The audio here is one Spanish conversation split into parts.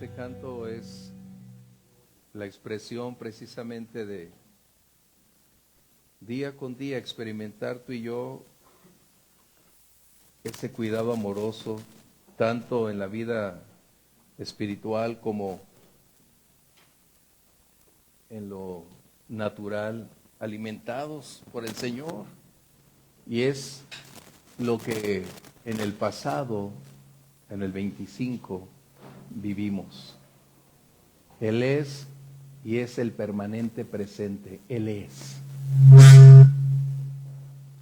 Este canto es la expresión precisamente de día con día experimentar tú y yo ese cuidado amoroso, tanto en la vida espiritual como en lo natural, alimentados por el Señor. Y es lo que en el pasado, en el 25, vivimos. Él es y es el permanente presente. Él es.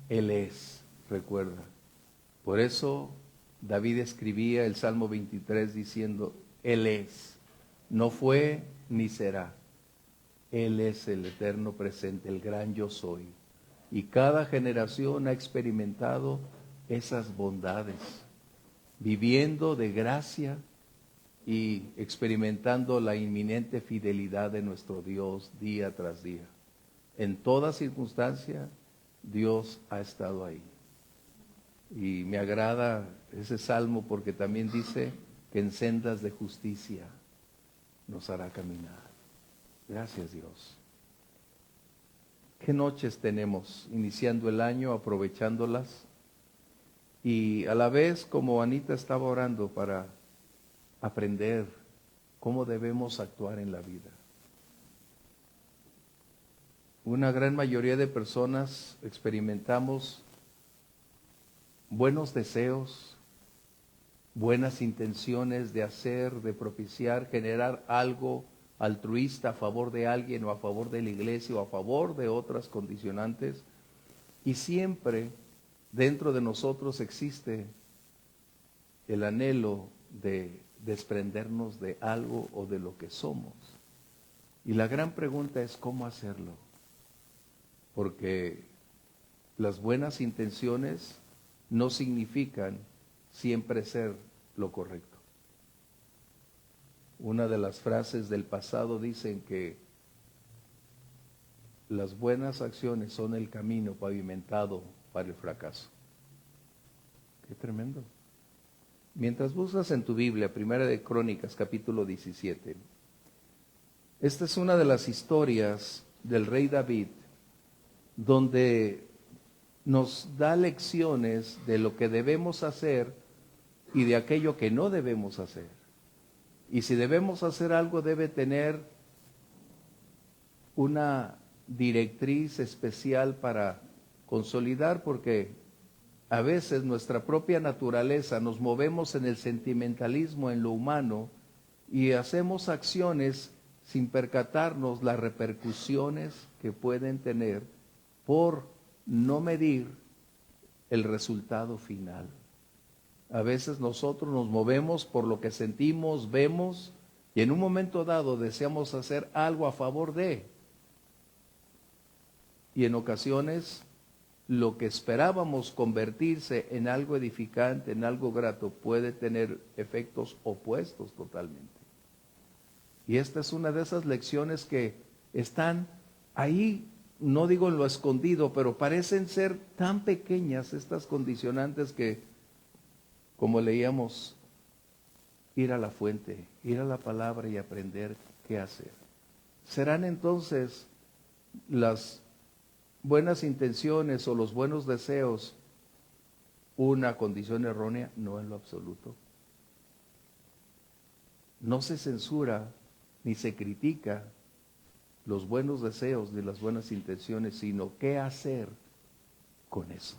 Él es, recuerda. Por eso David escribía el Salmo 23 diciendo, Él es. No fue ni será. Él es el eterno presente, el gran yo soy. Y cada generación ha experimentado esas bondades, viviendo de gracia y experimentando la inminente fidelidad de nuestro Dios día tras día. En toda circunstancia, Dios ha estado ahí. Y me agrada ese salmo porque también dice que en sendas de justicia nos hará caminar. Gracias, Dios. ¿Qué noches tenemos iniciando el año, aprovechándolas? Y a la vez, como Anita estaba orando para aprender cómo debemos actuar en la vida. Una gran mayoría de personas experimentamos buenos deseos, buenas intenciones de hacer, de propiciar, generar algo altruista a favor de alguien o a favor de la iglesia o a favor de otras condicionantes. Y siempre dentro de nosotros existe el anhelo de desprendernos de algo o de lo que somos. Y la gran pregunta es cómo hacerlo. Porque las buenas intenciones no significan siempre ser lo correcto. Una de las frases del pasado dicen que las buenas acciones son el camino pavimentado para el fracaso. Qué tremendo. Mientras buscas en tu Biblia, Primera de Crónicas, capítulo 17, esta es una de las historias del rey David, donde nos da lecciones de lo que debemos hacer y de aquello que no debemos hacer. Y si debemos hacer algo, debe tener una directriz especial para consolidar, porque a veces nuestra propia naturaleza nos movemos en el sentimentalismo, en lo humano, y hacemos acciones sin percatarnos las repercusiones que pueden tener por no medir el resultado final. A veces nosotros nos movemos por lo que sentimos, vemos, y en un momento dado deseamos hacer algo a favor de. Y en ocasiones lo que esperábamos convertirse en algo edificante, en algo grato, puede tener efectos opuestos totalmente. Y esta es una de esas lecciones que están ahí, no digo en lo escondido, pero parecen ser tan pequeñas estas condicionantes que, como leíamos, ir a la fuente, ir a la palabra y aprender qué hacer. ¿Serán entonces las buenas intenciones o los buenos deseos una condición errónea? No, en lo absoluto. No se censura ni se critica los buenos deseos ni las buenas intenciones, sino qué hacer con eso.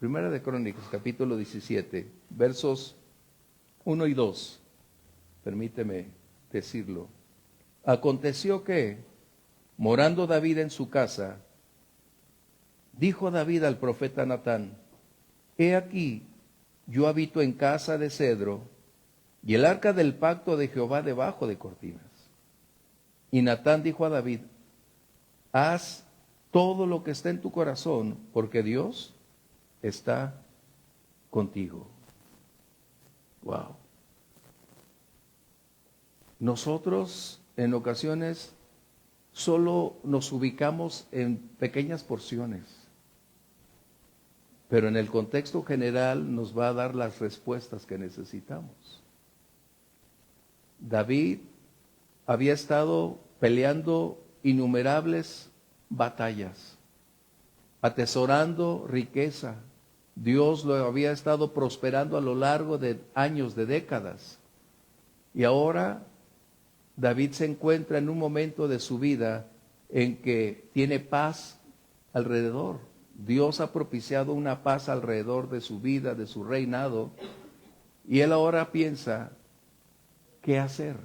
Primera de Crónicas, capítulo 17, versos 1 y 2. Permíteme decirlo. Aconteció que, morando David en su casa, dijo David al profeta Natán, he aquí, yo habito en casa de cedro, y el arca del pacto de Jehová debajo de cortinas. Y Natán dijo a David, haz todo lo que está en tu corazón, porque Dios está contigo. Wow. Nosotros en ocasiones solo nos ubicamos en pequeñas porciones, pero en el contexto general nos va a dar las respuestas que necesitamos. David había estado peleando innumerables batallas, atesorando riqueza. Dios lo había estado prosperando a lo largo de años, de décadas. Y ahora David se encuentra en un momento de su vida en que tiene paz alrededor. Dios ha propiciado una paz alrededor de su vida, de su reinado. Y él ahora piensa, ¿qué hacer?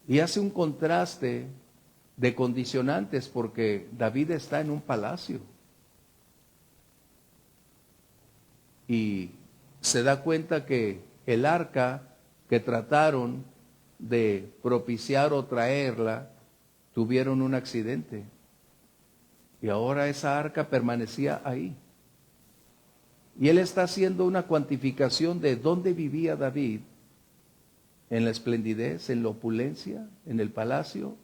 Y hace un contraste de condicionantes porque David está en un palacio. Y se da cuenta que el arca que trataron de propiciar o traerla, tuvieron un accidente. Y ahora esa arca permanecía ahí. Y él está haciendo una cuantificación de dónde vivía David, en la esplendidez, en la opulencia, en el palacio,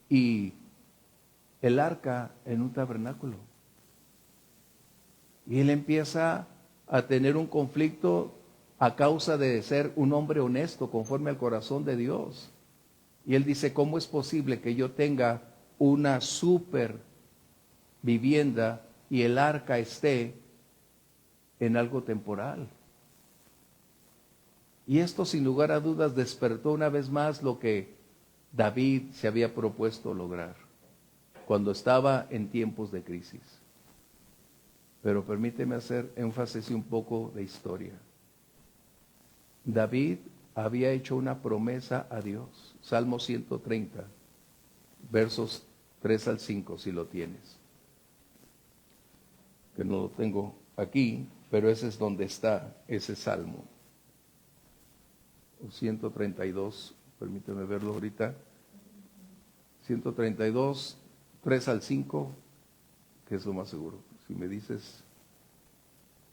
y el arca en un tabernáculo. Y él empieza a tener un conflicto a causa de ser un hombre honesto, conforme al corazón de Dios. Y él dice, ¿cómo es posible que yo tenga una super vivienda y el arca esté en algo temporal? Y esto sin lugar a dudas despertó una vez más lo que David se había propuesto lograr cuando estaba en tiempos de crisis. Pero permíteme hacer énfasis un poco de historia. David había hecho una promesa a Dios. Salmo 130, versos 3 al 5, si lo tienes. Que no lo tengo aquí, pero ese es donde está ese salmo. 132, permíteme verlo ahorita. 132, 3 al 5, que es lo más seguro. Si me dices,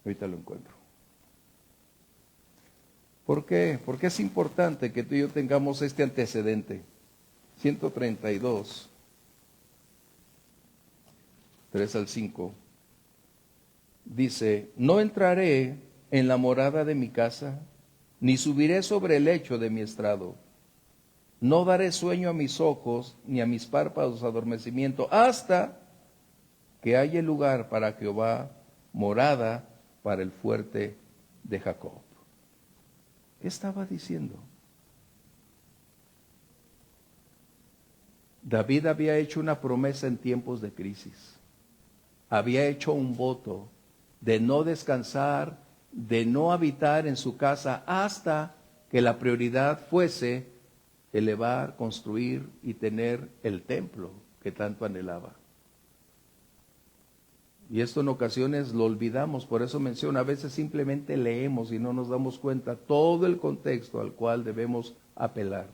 ahorita lo encuentro. ¿Por qué? Porque es importante que tú y yo tengamos este antecedente. 132, 3 al 5, dice, no entraré en la morada de mi casa, ni subiré sobre el lecho de mi estrado. No daré sueño a mis ojos, ni a mis párpados adormecimiento, hasta que haya lugar para Jehová, morada para el fuerte de Jacob. ¿Qué estaba diciendo? David había hecho una promesa en tiempos de crisis. Había hecho un voto de no descansar, de no habitar en su casa hasta que la prioridad fuese elevar, construir y tener el templo que tanto anhelaba. Y esto en ocasiones lo olvidamos, por eso menciono, a veces simplemente leemos y no nos damos cuenta todo el contexto al cual debemos apelar.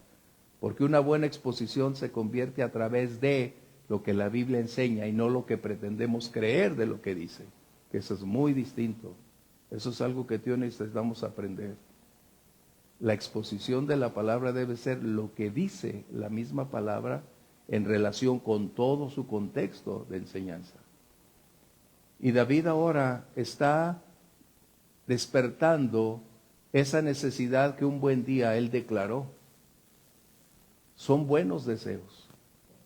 Porque una buena exposición se convierte a través de lo que la Biblia enseña y no lo que pretendemos creer de lo que dice, que eso es muy distinto. Eso es algo que tú y yo necesitamos aprender. La exposición de la palabra debe ser lo que dice la misma palabra en relación con todo su contexto de enseñanza. Y David ahora está despertando esa necesidad que un buen día él declaró. Son buenos deseos,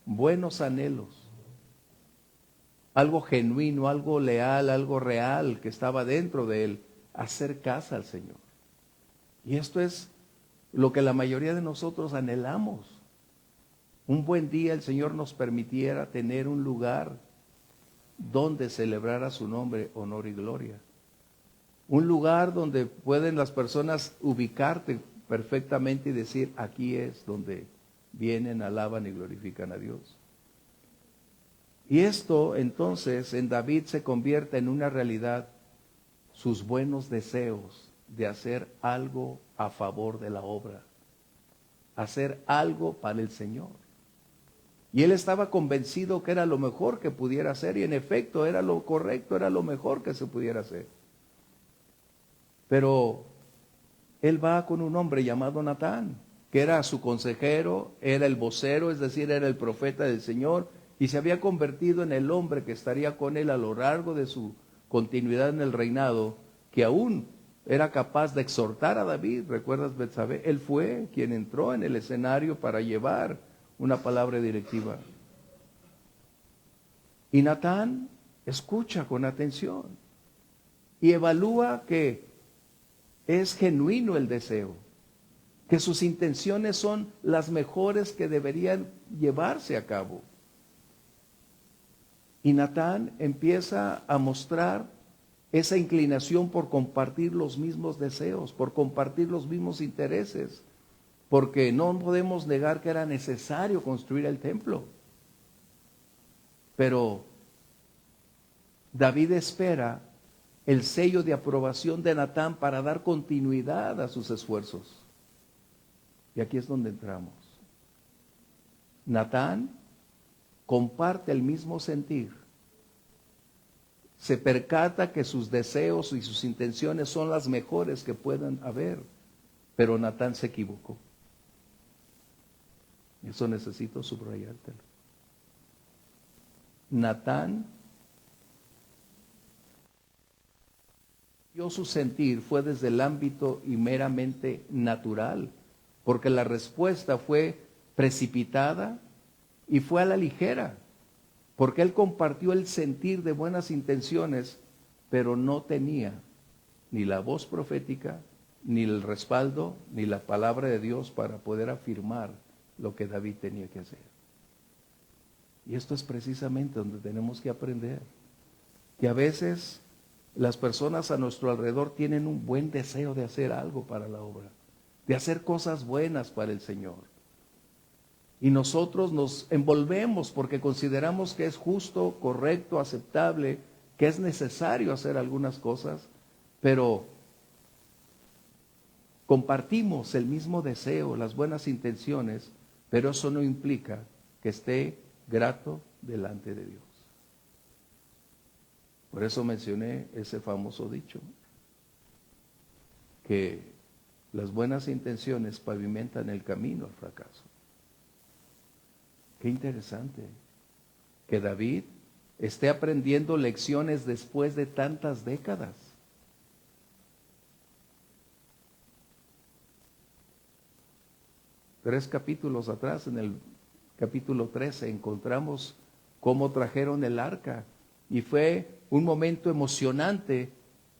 buenos anhelos, algo genuino, algo leal, algo real que estaba dentro de él, hacer casa al Señor. Y esto es lo que la mayoría de nosotros anhelamos. Un buen día el Señor nos permitiera tener un lugar donde celebrara su nombre, honor y gloria. Un lugar donde pueden las personas ubicarte perfectamente y decir, aquí es donde vienen, alaban y glorifican a Dios. Y esto entonces en David se convierte en una realidad, sus buenos deseos de hacer algo a favor de la obra, hacer algo para el Señor. Y él estaba convencido que era lo mejor que pudiera hacer, y en efecto era lo correcto, era lo mejor que se pudiera hacer. Pero él va con un hombre llamado Natán, que era su consejero, era el vocero, es decir, era el profeta del Señor, y se había convertido en el hombre que estaría con él a lo largo de su continuidad en el reinado, que aún era capaz de exhortar a David. ¿Recuerdas Betsabé? Él fue quien entró en el escenario para llevar una palabra directiva. Y Natán escucha con atención y evalúa que es genuino el deseo, que sus intenciones son las mejores que deberían llevarse a cabo. Y Natán empieza a mostrar esa inclinación por compartir los mismos deseos, por compartir los mismos intereses, porque no podemos negar que era necesario construir el templo. Pero David espera el sello de aprobación de Natán para dar continuidad a sus esfuerzos. Y aquí es donde entramos. Natán comparte el mismo sentir. Se percata que sus deseos y sus intenciones son las mejores que puedan haber. Pero Natán se equivocó. Eso necesito subrayártelo. Natán su sentir fue desde el ámbito y meramente natural, porque la respuesta fue precipitada y fue a la ligera, porque él compartió el sentir de buenas intenciones, pero no tenía ni la voz profética, ni el respaldo, ni la palabra de Dios para poder afirmar lo que David tenía que hacer. Y esto es precisamente donde tenemos que aprender, que a veces las personas a nuestro alrededor tienen un buen deseo de hacer algo para la obra, de hacer cosas buenas para el Señor. Y nosotros nos envolvemos porque consideramos que es justo, correcto, aceptable, que es necesario hacer algunas cosas, pero compartimos el mismo deseo, las buenas intenciones, pero eso no implica que esté grato delante de Dios. Por eso mencioné ese famoso dicho, que las buenas intenciones pavimentan el camino al fracaso. Qué interesante que David esté aprendiendo lecciones después de tantas décadas. Tres capítulos atrás, en el capítulo 13, encontramos cómo trajeron el arca. Y fue un momento emocionante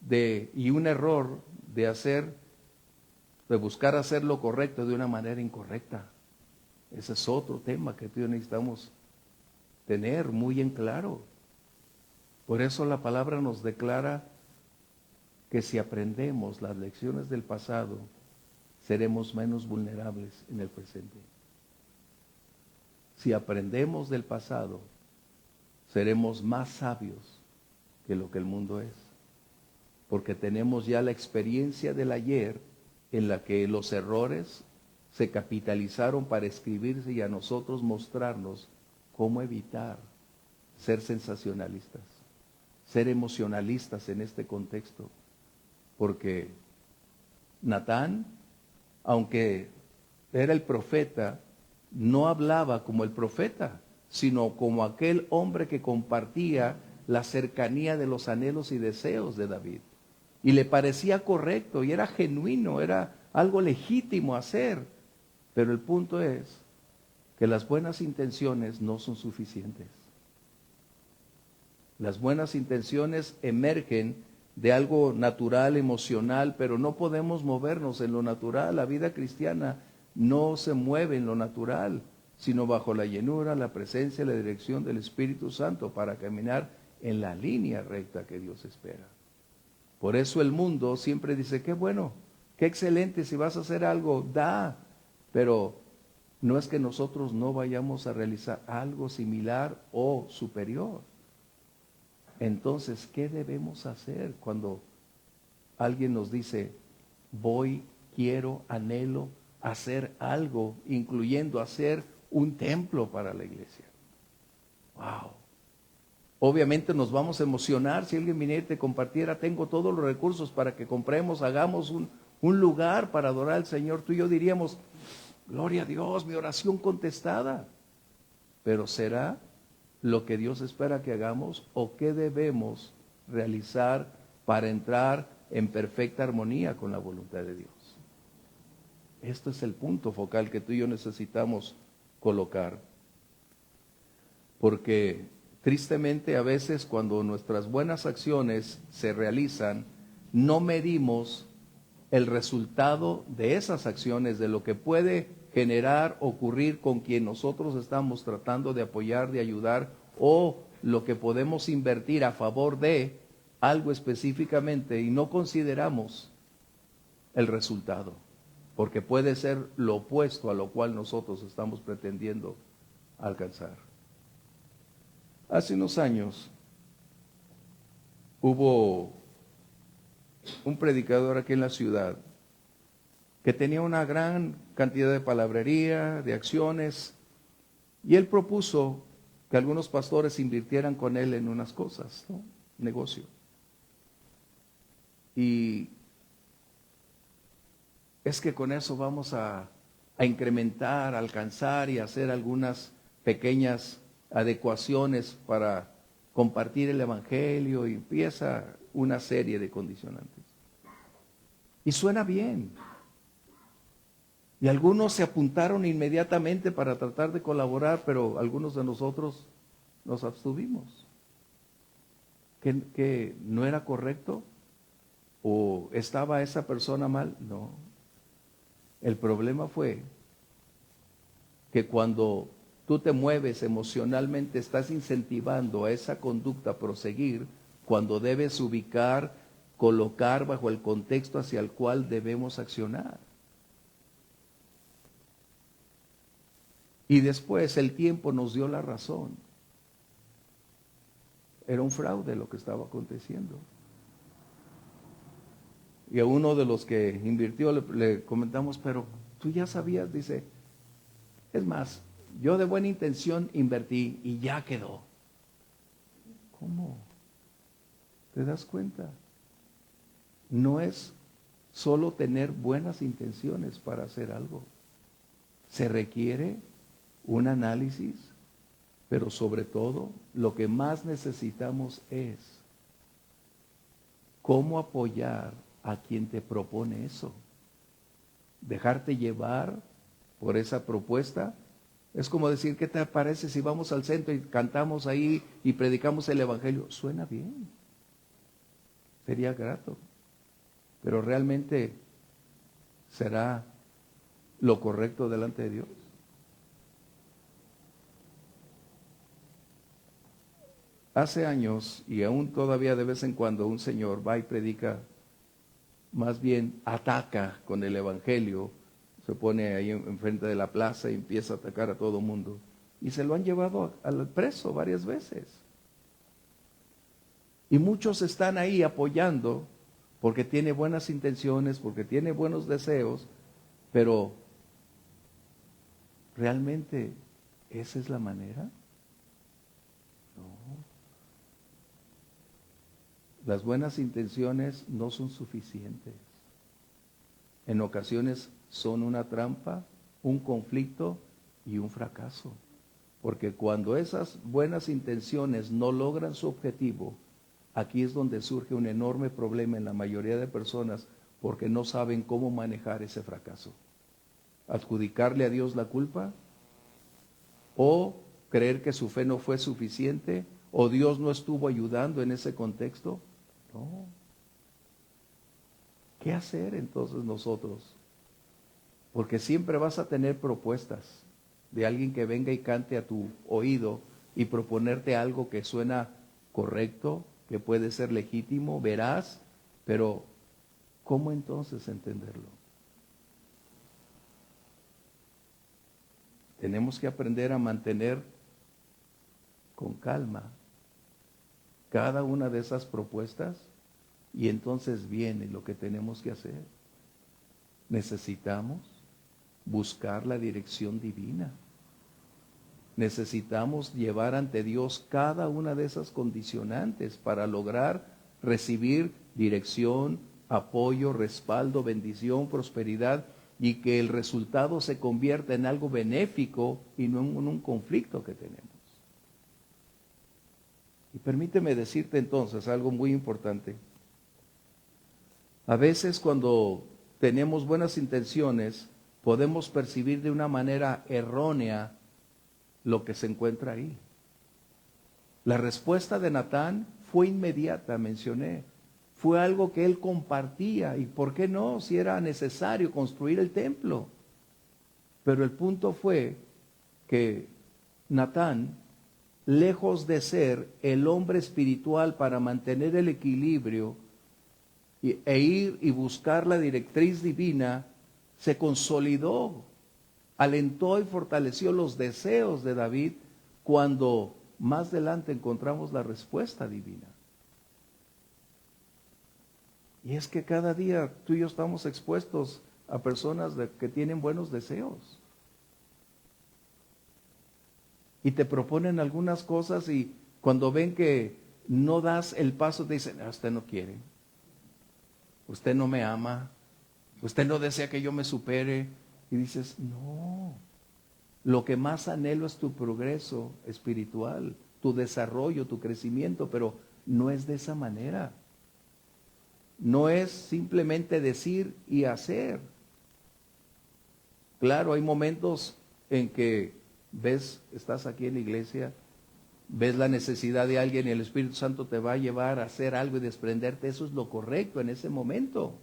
y un error de buscar hacer lo correcto de una manera incorrecta. Ese es otro tema que tú y yo necesitamos tener muy en claro. Por eso la palabra nos declara que si aprendemos las lecciones del pasado, seremos menos vulnerables en el presente. Si aprendemos del pasado, seremos más sabios que lo que el mundo es, porque tenemos ya la experiencia del ayer en la que los errores se capitalizaron para escribirse y a nosotros mostrarnos cómo evitar ser sensacionalistas, ser emocionalistas en este contexto, porque Natán, aunque era el profeta, no hablaba como el profeta, sino como aquel hombre que compartía la cercanía de los anhelos y deseos de David. Y le parecía correcto y era genuino, era algo legítimo hacer. Pero el punto es que las buenas intenciones no son suficientes. Las buenas intenciones emergen de algo natural, emocional, pero no podemos movernos en lo natural. La vida cristiana no se mueve en lo natural, sino bajo la llenura, la presencia y la dirección del Espíritu Santo para caminar en la línea recta que Dios espera. Por eso el mundo siempre dice, qué bueno, qué excelente, si vas a hacer algo, da. Pero no es que nosotros no vayamos a realizar algo similar o superior. Entonces, ¿qué debemos hacer cuando alguien nos dice, voy, quiero, anhelo hacer algo, incluyendo hacer un templo para la iglesia? ¡Wow! Obviamente nos vamos a emocionar si alguien viniera y te compartiera, tengo todos los recursos para que compremos, hagamos un lugar para adorar al Señor. Tú y yo diríamos, gloria a Dios, mi oración contestada. Pero ¿será lo que Dios espera que hagamos o qué debemos realizar para entrar en perfecta armonía con la voluntad de Dios. Este es el punto focal que tú y yo necesitamos colocar. Porque tristemente a veces cuando nuestras buenas acciones se realizan, no medimos el resultado de esas acciones, de lo que puede generar, ocurrir con quien nosotros estamos tratando de apoyar, de ayudar, o lo que podemos invertir a favor de algo específicamente, y no consideramos el resultado, porque puede ser lo opuesto a lo cual nosotros estamos pretendiendo alcanzar. Hace unos años hubo un predicador aquí en la ciudad que tenía una gran cantidad de palabrería, de acciones, y él propuso que algunos pastores invirtieran con él en unas cosas, ¿no? Negocio. Y es que con eso vamos a incrementar, a alcanzar y hacer algunas pequeñas adecuaciones para compartir el evangelio, y empieza una serie de condicionantes. Y suena bien. Y algunos se apuntaron inmediatamente para tratar de colaborar, pero algunos de nosotros nos abstuvimos. ¿Que no era correcto? ¿O estaba esa persona mal? No. El problema fue que cuando tú te mueves emocionalmente, estás incentivando a esa conducta a proseguir, cuando debes ubicar, colocar bajo el contexto hacia el cual debemos accionar. Y después el tiempo nos dio la razón. Era un fraude lo que estaba aconteciendo. Y a uno de los que invirtió le comentamos, pero tú ya sabías, dice, es más, yo de buena intención invertí y ya quedó. ¿Cómo? ¿Te das cuenta? No es solo tener buenas intenciones para hacer algo. Se requiere un análisis, pero sobre todo lo que más necesitamos es cómo apoyar a quien te propone eso. Dejarte llevar por esa propuesta. Es como decir, ¿qué te parece si vamos al centro y cantamos ahí y predicamos el evangelio? Suena bien, sería grato, pero realmente ¿será lo correcto delante de Dios? Hace años, y aún todavía de vez en cuando, un señor va y predica, más bien ataca con el evangelio, se pone ahí enfrente de la plaza y empieza a atacar a todo mundo. Y se lo han llevado al preso varias veces. Y muchos están ahí apoyando porque tiene buenas intenciones, porque tiene buenos deseos, pero ¿realmente esa es la manera? No. Las buenas intenciones no son suficientes. En ocasiones son una trampa, un conflicto y un fracaso. Porque cuando esas buenas intenciones no logran su objetivo, aquí es donde surge un enorme problema en la mayoría de personas, porque no saben cómo manejar ese fracaso. Adjudicarle a Dios la culpa, o creer que su fe no fue suficiente, o Dios no estuvo ayudando en ese contexto. No. ¿Qué hacer entonces nosotros? Porque siempre vas a tener propuestas de alguien que venga y cante a tu oído y proponerte algo que suena correcto, que puede ser legítimo, veraz, pero ¿cómo entonces entenderlo? Tenemos que aprender a mantener con calma cada una de esas propuestas, y entonces viene lo que tenemos que hacer. Necesitamos buscar la dirección divina. Necesitamos llevar ante Dios cada una de esas condicionantes para lograr recibir dirección, apoyo, respaldo, bendición, prosperidad, y que el resultado se convierta en algo benéfico y no en un conflicto que tenemos. Y permíteme decirte entonces algo muy importante. A veces cuando tenemos buenas intenciones, podemos percibir de una manera errónea lo que se encuentra ahí. La respuesta de Natán fue inmediata, mencioné. Fue algo que él compartía. ¿Y por qué no? Si era necesario construir el templo. Pero el punto fue que Natán, lejos de ser el hombre espiritual para mantener el equilibrio e ir y buscar la directriz divina, se consolidó, alentó y fortaleció los deseos de David cuando más adelante encontramos la respuesta divina. Y es que cada día tú y yo estamos expuestos a personas que tienen buenos deseos. Y te proponen algunas cosas y cuando ven que no das el paso te dicen, usted no quiere, usted no me ama, usted no desea que yo me supere. Y dices, no, lo que más anhelo es tu progreso espiritual, tu desarrollo, tu crecimiento, pero no es de esa manera. No es simplemente decir y hacer. Claro, hay momentos en que estás aquí en la iglesia, ves la necesidad de alguien y el Espíritu Santo te va a llevar a hacer algo y desprenderte. Eso es lo correcto en ese momento.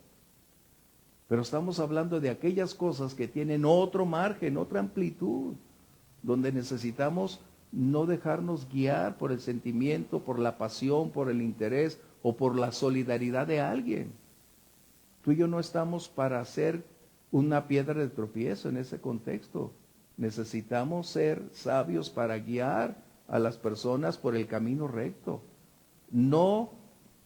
Pero estamos hablando de aquellas cosas que tienen otro margen, otra amplitud, donde necesitamos no dejarnos guiar por el sentimiento, por la pasión, por el interés o por la solidaridad de alguien. Tú y yo no estamos para ser una piedra de tropiezo en ese contexto. Necesitamos ser sabios para guiar a las personas por el camino recto. No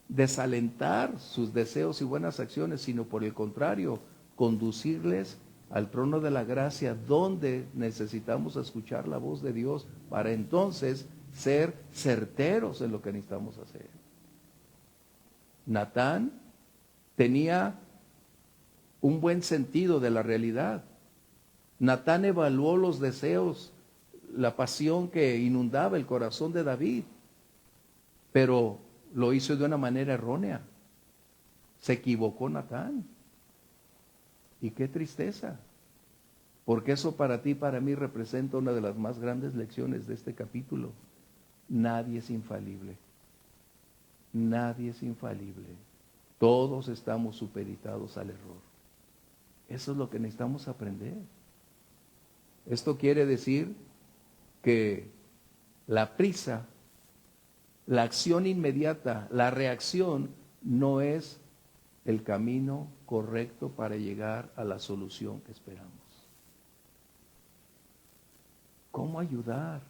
desalentar sus deseos y buenas acciones, sino por el contrario, conducirles al trono de la gracia donde necesitamos escuchar la voz de Dios para entonces ser certeros en lo que necesitamos hacer. Natán tenía un buen sentido de la realidad. Natán evaluó los deseos, la pasión que inundaba el corazón de David, pero lo hizo de una manera errónea. Se equivocó Natán. Y qué tristeza, porque eso para ti y para mí representa una de las más grandes lecciones de este capítulo. Nadie es infalible. Nadie es infalible. Todos estamos supeditados al error. Eso es lo que necesitamos aprender. Esto quiere decir que la prisa, la acción inmediata, la reacción no es el camino correcto para llegar a la solución que esperamos. ¿Cómo ayudar?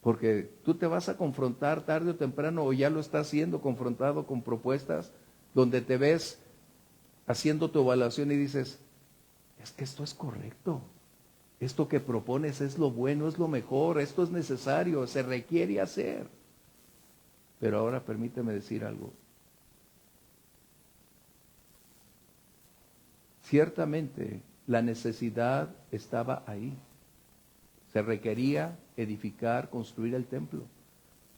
Porque tú te vas a confrontar tarde o temprano, o ya lo estás siendo confrontado con propuestas donde te ves haciendo tu evaluación y dices, es que esto es correcto, esto que propones es lo bueno, es lo mejor, esto es necesario, se requiere hacer. Pero ahora permíteme decir algo. Ciertamente la necesidad estaba ahí. Se requería edificar, construir el templo.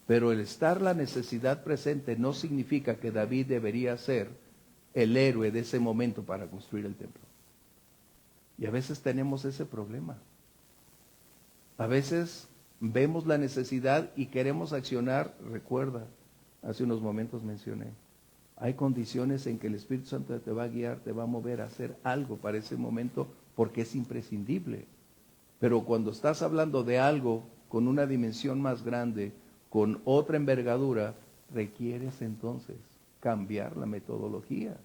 Pero el estar la necesidad presente no significa que David debería ser el héroe de ese momento para construir el templo. Y a veces tenemos ese problema. A veces vemos la necesidad y queremos accionar. Recuerda, hace unos momentos mencioné, hay condiciones en que el Espíritu Santo te va a guiar, te va a mover a hacer algo para ese momento porque es imprescindible. Pero cuando estás hablando de algo con una dimensión más grande, con otra envergadura, requieres entonces cambiar la metodología.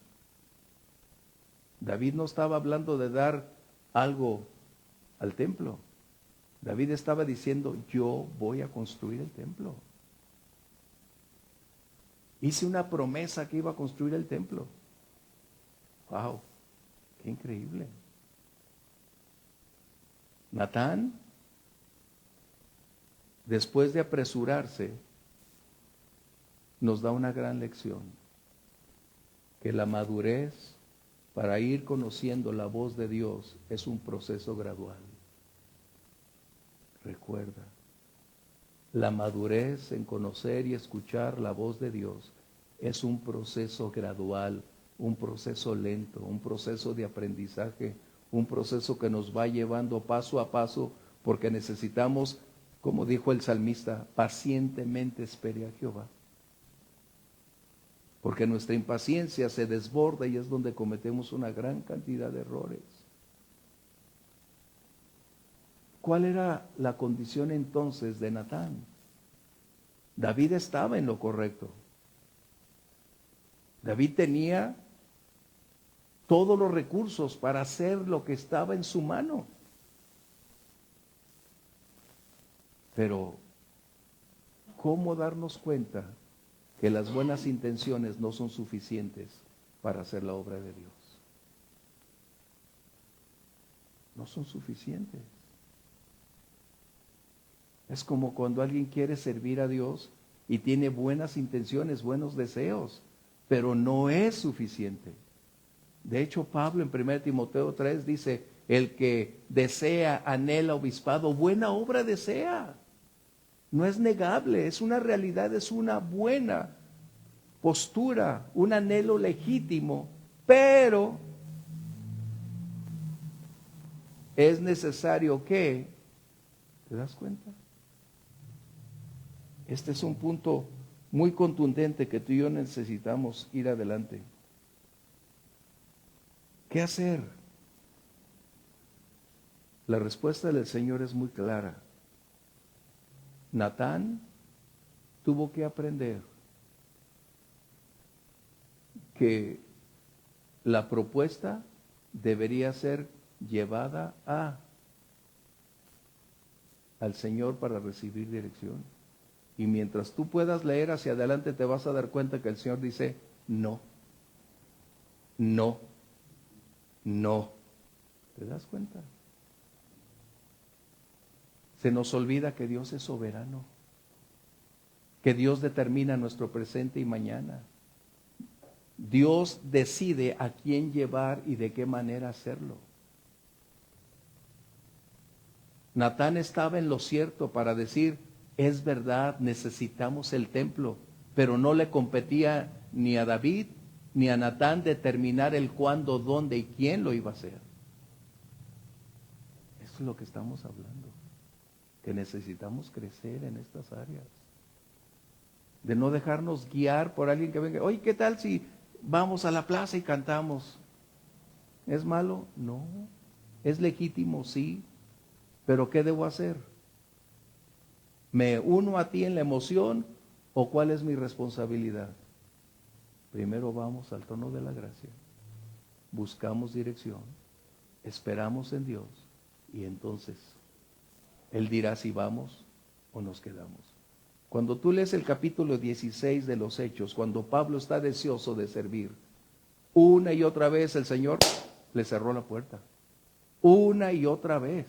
David no estaba hablando de dar algo al templo. David estaba diciendo, yo voy a construir el templo. Hice una promesa que iba a construir el templo. ¡Wow! ¡Qué increíble! Natán, después de apresurarse, nos da una gran lección. Que la madurez para ir conociendo la voz de Dios es un proceso gradual. Recuerda, la madurez en conocer y escuchar la voz de Dios es un proceso gradual. un proceso lento, un proceso de aprendizaje, un proceso que nos va llevando paso a paso, porque necesitamos, como dijo el salmista, pacientemente espere a Jehová. Porque nuestra impaciencia se desborda y es donde cometemos una gran cantidad de errores. ¿Cuál era la condición entonces de Natán? David estaba en lo correcto. David tenía todos los recursos para hacer lo que estaba en su mano. Pero, ¿cómo darnos cuenta que las buenas intenciones no son suficientes para hacer la obra de Dios? No son suficientes. Es como cuando alguien quiere servir a Dios y tiene buenas intenciones, buenos deseos, pero no es suficiente. De hecho, Pablo en 1 Timoteo 3 dice, el que desea, anhela obispado, buena obra desea. No es negable, es una realidad, es una buena postura, un anhelo legítimo, pero es necesario que, ¿te das cuenta? Este es un punto muy contundente que tú y yo necesitamos ir adelante. ¿Qué hacer? La respuesta del Señor es muy clara. Natán tuvo que aprender que la propuesta debería ser llevada al Señor para recibir dirección. Y mientras tú puedas leer hacia adelante te vas a dar cuenta que el Señor dice no, no, no. ¿Te das cuenta? Se nos olvida que Dios es soberano, que Dios determina nuestro presente y mañana. Dios decide a quién llevar y de qué manera hacerlo. Natán estaba en lo cierto para decir, es verdad, necesitamos el templo, pero no le competía ni a David ni a Natán determinar el cuándo, dónde y quién lo iba a hacer. Eso es lo que estamos hablando, que necesitamos crecer en estas áreas. De no dejarnos guiar por alguien que venga, oye, ¿qué tal si vamos a la plaza y cantamos? ¿Es malo? No. ¿Es legítimo? Sí. ¿Pero qué debo hacer? ¿Me uno a ti en la emoción o cuál es mi responsabilidad? Primero vamos al trono de la gracia, buscamos dirección, esperamos en Dios y entonces Él dirá si vamos o nos quedamos. Cuando tú lees el capítulo 16 de los Hechos, cuando Pablo está deseoso de servir, una y otra vez el Señor le cerró la puerta. Una y otra vez.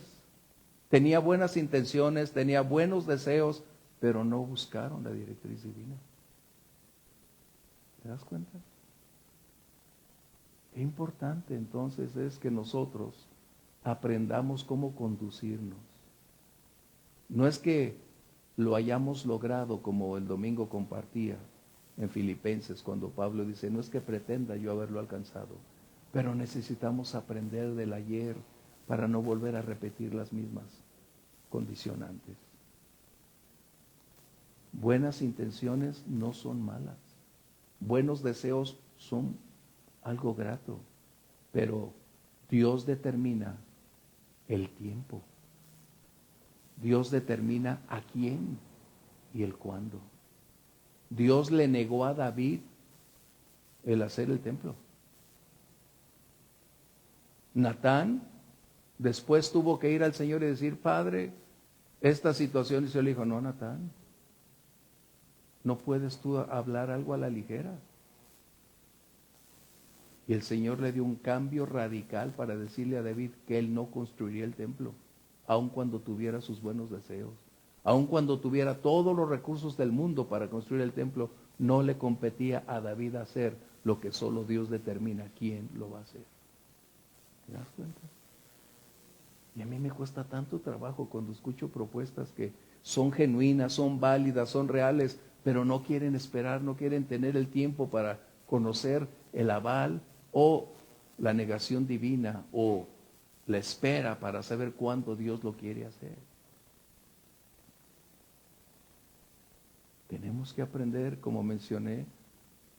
Tenía buenas intenciones, tenía buenos deseos, pero no buscaron la directriz divina. ¿Te das cuenta? Qué importante entonces es que nosotros aprendamos cómo conducirnos. No es que lo hayamos logrado como el domingo compartía en Filipenses, cuando Pablo dice, no es que pretenda yo haberlo alcanzado, pero necesitamos aprender del ayer para no volver a repetir las mismas condicionantes. Buenas intenciones no son malas. Buenos deseos son algo grato, pero Dios determina el tiempo. Dios determina a quién y el cuándo. Dios le negó a David el hacer el templo. Natán después tuvo que ir al Señor y decir, Padre, esta situación, y el Señor le dijo, no, Natán, no puedes tú hablar algo a la ligera. Y el Señor le dio un cambio radical para decirle a David que él no construiría el templo, aun cuando tuviera sus buenos deseos, aun cuando tuviera todos los recursos del mundo para construir el templo, no le competía a David hacer lo que solo Dios determina quién lo va a hacer. ¿Te das cuenta? Y a mí me cuesta tanto trabajo cuando escucho propuestas que son genuinas, son válidas, son reales, pero no quieren esperar, no quieren tener el tiempo para conocer el aval o la negación divina o la espera para saber cuándo Dios lo quiere hacer. Tenemos que aprender, como mencioné,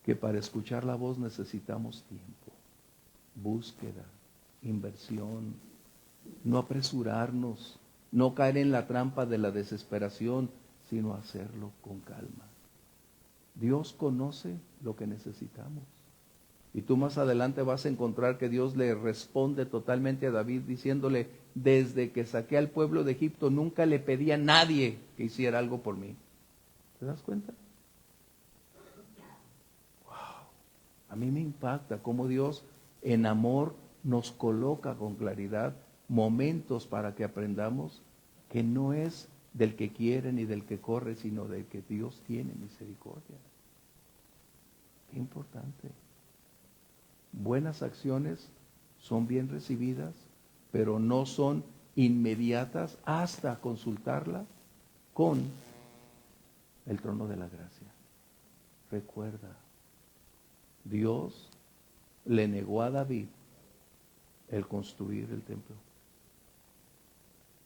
que para escuchar la voz necesitamos tiempo, búsqueda, inversión, no apresurarnos, no caer en la trampa de la desesperación, sino hacerlo con calma. Dios conoce lo que necesitamos. Y tú más adelante vas a encontrar que Dios le responde totalmente a David diciéndole, desde que saqué al pueblo de Egipto nunca le pedí a nadie que hiciera algo por mí. ¿Te das cuenta? Wow. A mí me impacta cómo Dios en amor nos coloca con claridad momentos para que aprendamos que no es del que quiere ni del que corre, sino del que Dios tiene misericordia. Qué importante. Buenas acciones son bien recibidas, pero no son inmediatas hasta consultarla con el trono de la gracia. Recuerda, Dios le negó a David el construir el templo,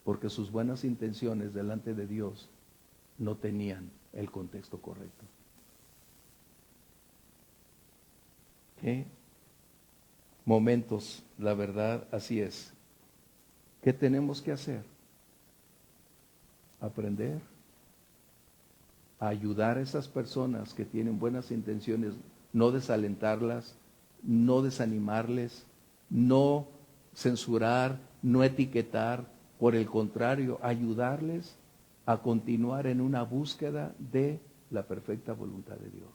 porque sus buenas intenciones delante de Dios no tenían el contexto correcto. ¿Qué momentos, la verdad, así es? ¿Qué tenemos que hacer? Aprender a ayudar a esas personas que tienen buenas intenciones, no desalentarlas, no desanimarles, no censurar, no etiquetar, por el contrario, ayudarles a continuar en una búsqueda de la perfecta voluntad de Dios.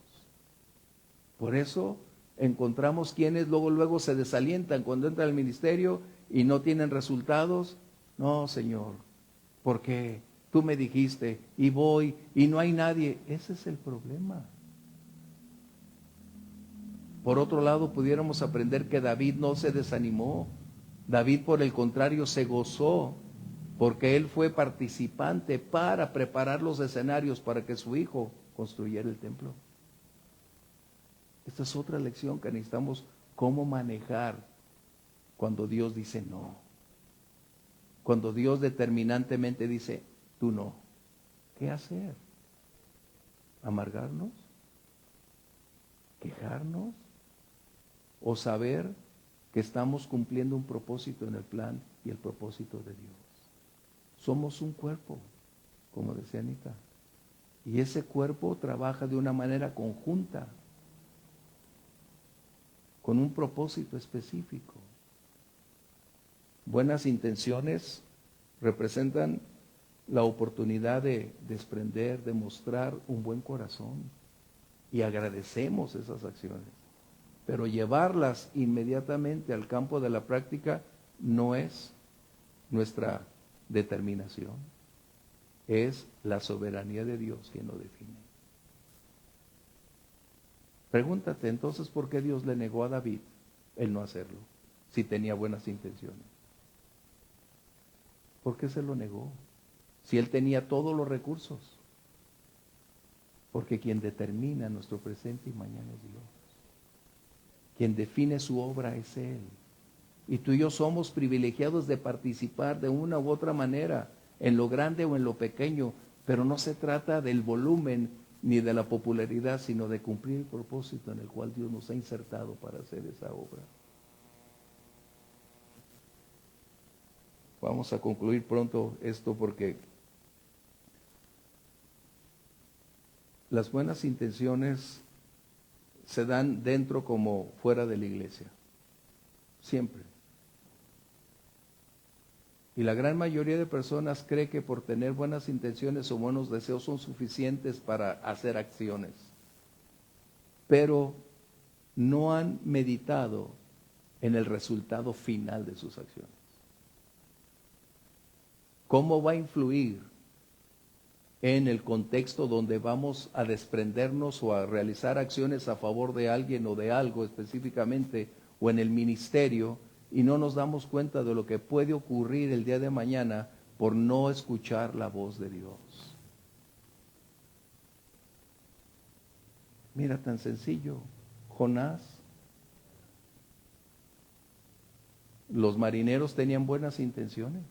Por eso encontramos quienes luego se desalientan cuando entran al ministerio y no tienen resultados. No, Señor, porque tú me dijiste y voy y no hay nadie. Ese es el problema. Por otro lado, pudiéramos aprender que David no se desanimó. David, por el contrario, se gozó porque él fue participante para preparar los escenarios para que su hijo construyera el templo. Esta es otra lección que necesitamos, cómo manejar cuando Dios dice no. Cuando Dios determinantemente dice, tú no. ¿Qué hacer? ¿Amargarnos? ¿Quejarnos? ¿O saber que estamos cumpliendo un propósito en el plan y el propósito de Dios? Somos un cuerpo, como decía Anita. Y ese cuerpo trabaja de una manera conjunta, con un propósito específico. Buenas intenciones representan la oportunidad de desprender, de mostrar un buen corazón. Y agradecemos esas acciones. Pero llevarlas inmediatamente al campo de la práctica no es nuestra determinación. Es la soberanía de Dios quien lo define. Pregúntate entonces por qué Dios le negó a David el no hacerlo, si tenía buenas intenciones. ¿Por qué se lo negó? Si él tenía todos los recursos. Porque quien determina nuestro presente y mañana es Dios. Quien define su obra es Él. Y tú y yo somos privilegiados de participar de una u otra manera, en lo grande o en lo pequeño, pero no se trata del volumen ni de la popularidad, sino de cumplir el propósito en el cual Dios nos ha insertado para hacer esa obra. Vamos a concluir pronto esto porque las buenas intenciones se dan dentro como fuera de la iglesia. Siempre. Y la gran mayoría de personas cree que por tener buenas intenciones o buenos deseos son suficientes para hacer acciones. Pero no han meditado en el resultado final de sus acciones. ¿Cómo va a influir en el contexto donde vamos a desprendernos o a realizar acciones a favor de alguien o de algo específicamente, o en el ministerio, y no nos damos cuenta de lo que puede ocurrir el día de mañana por no escuchar la voz de Dios? Mira, tan sencillo. Jonás Los marineros tenían buenas intenciones.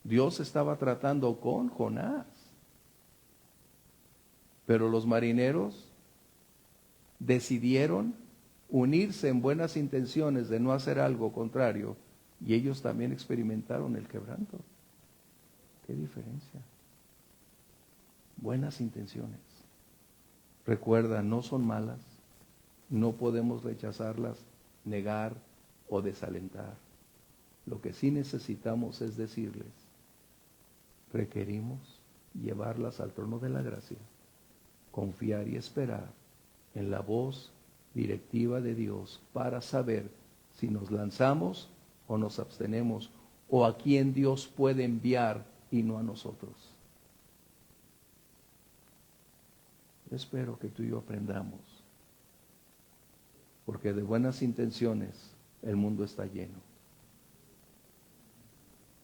Dios estaba tratando con Jonás. Pero los marineros decidieron unirse en buenas intenciones de no hacer algo contrario, y ellos también experimentaron el quebranto. ¿Qué diferencia? Buenas intenciones. Recuerda, no son malas, no podemos rechazarlas, negar o desalentar. Lo que sí necesitamos es decirles, requerimos llevarlas al trono de la gracia, confiar y esperar en la voz directiva de Dios para saber si nos lanzamos o nos abstenemos, o a quién Dios puede enviar y no a nosotros. Yo espero que tú y yo aprendamos, porque de buenas intenciones el mundo está lleno.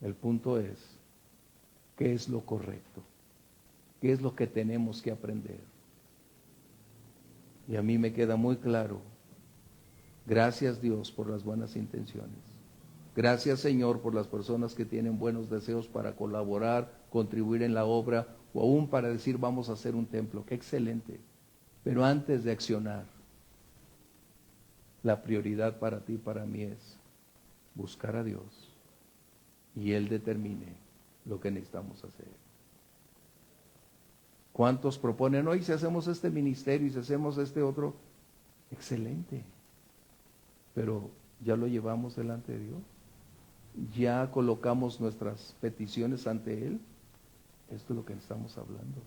El punto es, ¿qué es lo correcto? ¿Qué es lo que tenemos que aprender? Y a mí me queda muy claro, gracias Dios por las buenas intenciones. Gracias Señor por las personas que tienen buenos deseos para colaborar, contribuir en la obra, o aún para decir vamos a hacer un templo. ¡Qué excelente! Pero antes de accionar, la prioridad para ti y para mí es buscar a Dios y Él determine lo que necesitamos hacer. ¿Cuántos proponen hoy si hacemos este ministerio y si hacemos este otro? Excelente. Pero ya lo llevamos delante de Dios. Ya colocamos nuestras peticiones ante Él. Esto es lo que estamos hablando.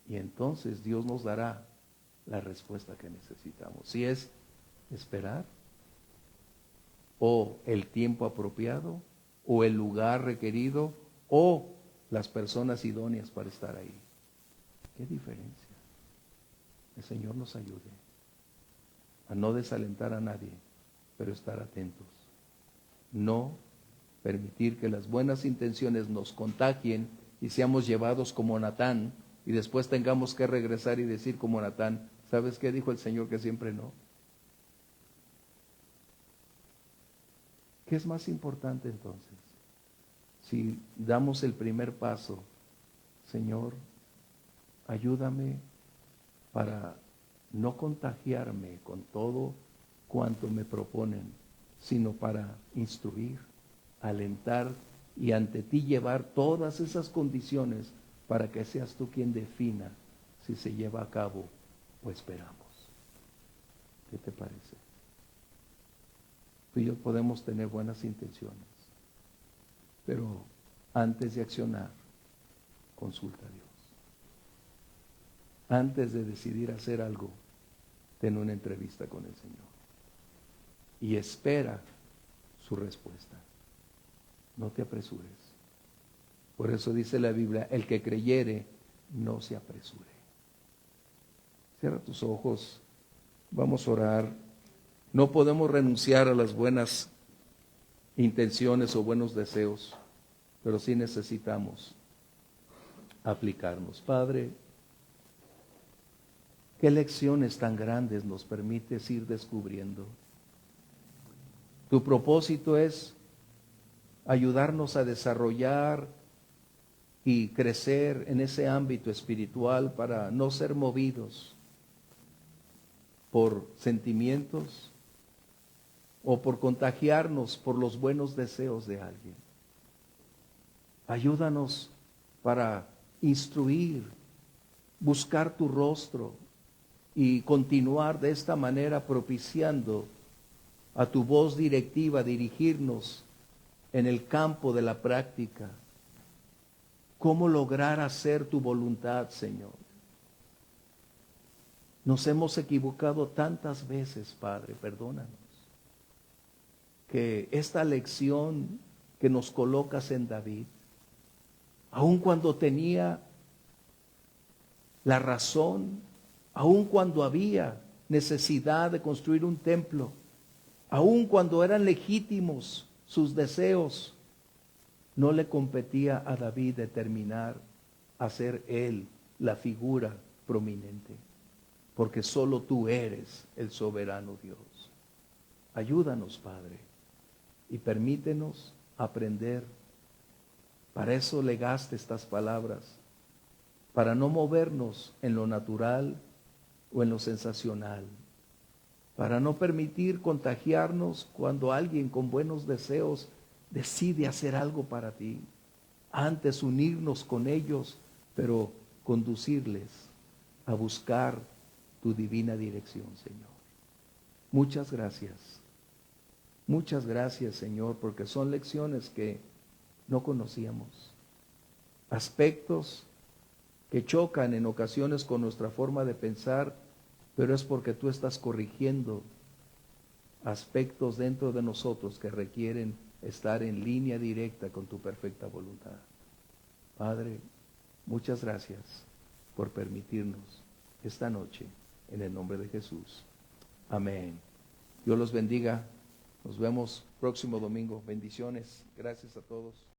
Y entonces Dios nos dará la respuesta que necesitamos. Si es esperar, o el tiempo apropiado, o el lugar requerido, o las personas idóneas para estar ahí. ¿Qué diferencia? El Señor nos ayude a no desalentar a nadie, pero estar atentos. No permitir que las buenas intenciones nos contagien y seamos llevados como Natán, y después tengamos que regresar y decir como Natán, ¿sabes qué dijo el Señor? Que siempre no. ¿Qué es más importante entonces? Si damos el primer paso, Señor, ayúdame para no contagiarme con todo cuanto me proponen, sino para instruir, alentar y ante ti llevar todas esas condiciones para que seas tú quien defina si se lleva a cabo o esperamos. ¿Qué te parece? Tú y yo podemos tener buenas intenciones, pero antes de accionar, consulta a Dios. Antes de decidir hacer algo, ten una entrevista con el Señor y espera su respuesta. No te apresures. Por eso dice la Biblia, el que creyere, no se apresure. Cierra tus ojos, vamos a orar. No podemos renunciar a las buenas intenciones o buenos deseos, pero sí necesitamos aplicarnos. Padre, ¿qué lecciones tan grandes nos permites ir descubriendo? Tu propósito es ayudarnos a desarrollar y crecer en ese ámbito espiritual para no ser movidos por sentimientos o por contagiarnos por los buenos deseos de alguien. Ayúdanos para instruir, buscar tu rostro y continuar de esta manera propiciando a tu voz directiva, dirigirnos en el campo de la práctica. ¿Cómo lograr hacer tu voluntad, Señor? Nos hemos equivocado tantas veces, Padre, perdónanos. Que esta lección que nos colocas en David, aun cuando tenía la razón, aun cuando había necesidad de construir un templo, aun cuando eran legítimos sus deseos, no le competía a David determinar a ser él la figura prominente. porque solo tú eres el soberano Dios. Ayúdanos, Padre, y permítenos aprender. Para eso legaste estas palabras, para no movernos en lo natural o en lo sensacional, para no permitir contagiarnos cuando alguien con buenos deseos decide hacer algo para ti. Antes unirnos con ellos, pero conducirles a buscar tu divina dirección, Señor. Muchas gracias. Muchas gracias, Señor, porque son lecciones que no conocíamos. Aspectos que chocan en ocasiones con nuestra forma de pensar, pero es porque tú estás corrigiendo aspectos dentro de nosotros que requieren estar en línea directa con tu perfecta voluntad. Padre, muchas gracias por permitirnos esta noche, en el nombre de Jesús. Amén. Dios los bendiga. Nos vemos próximo domingo. Bendiciones. Gracias a todos.